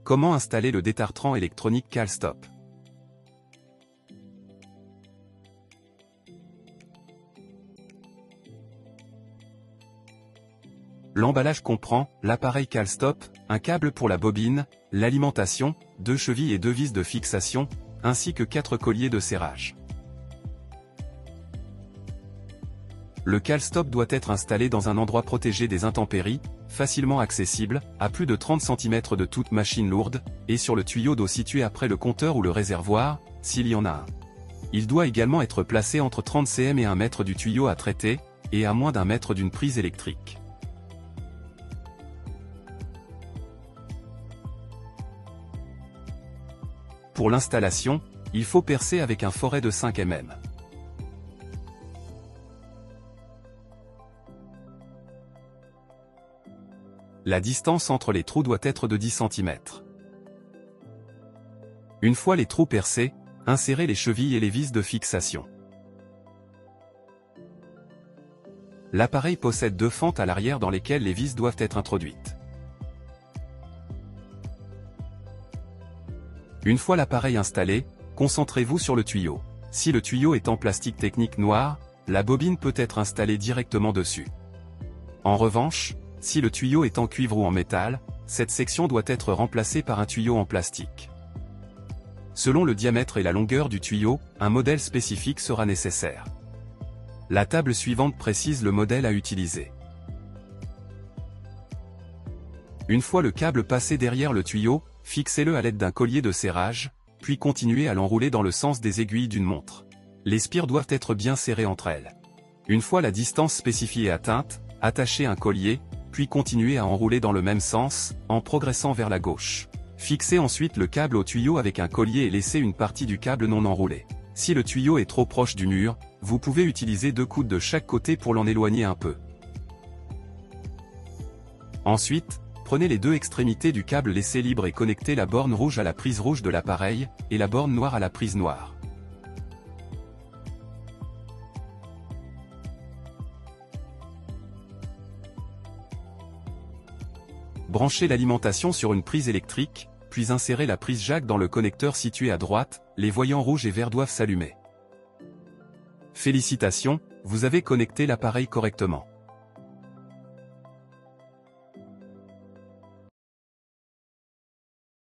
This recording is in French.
Comment installer le détartrant électronique CalStop? L'emballage comprend l'appareil CalStop, un câble pour la bobine, l'alimentation, 2 chevilles et 2 vis de fixation, ainsi que 4 colliers de serrage. Le CalStop doit être installé dans un endroit protégé des intempéries, facilement accessible, à plus de 30 cm de toute machine lourde, et sur le tuyau d'eau situé après le compteur ou le réservoir, s'il y en a un. Il doit également être placé entre 30 cm et 1 mètre du tuyau à traiter, et à moins d'1 mètre d'une prise électrique. Pour l'installation, il faut percer avec un forêt de 5 mm. La distance entre les trous doit être de 10 cm. Une fois les trous percés, insérez les chevilles et les vis de fixation. L'appareil possède 2 fentes à l'arrière dans lesquelles les vis doivent être introduites. Une fois l'appareil installé, concentrez-vous sur le tuyau. Si le tuyau est en plastique technique noir, la bobine peut être installée directement dessus. En revanche, si le tuyau est en cuivre ou en métal, cette section doit être remplacée par un tuyau en plastique. Selon le diamètre et la longueur du tuyau, un modèle spécifique sera nécessaire. La table suivante précise le modèle à utiliser. Une fois le câble passé derrière le tuyau, fixez-le à l'aide d'un collier de serrage, puis continuez à l'enrouler dans le sens des aiguilles d'une montre. Les spires doivent être bien serrées entre elles. Une fois la distance spécifiée atteinte, attachez un collier, puis continuez à enrouler dans le même sens, en progressant vers la gauche. Fixez ensuite le câble au tuyau avec un collier et laissez une partie du câble non enroulée. Si le tuyau est trop proche du mur, vous pouvez utiliser 2 coudes de chaque côté pour l'en éloigner un peu. Ensuite, prenez les 2 extrémités du câble laissé libre et connectez la borne rouge à la prise rouge de l'appareil, et la borne noire à la prise noire. Branchez l'alimentation sur une prise électrique, puis insérez la prise jack dans le connecteur situé à droite, les voyants rouge et vert doivent s'allumer. Félicitations, vous avez connecté l'appareil correctement.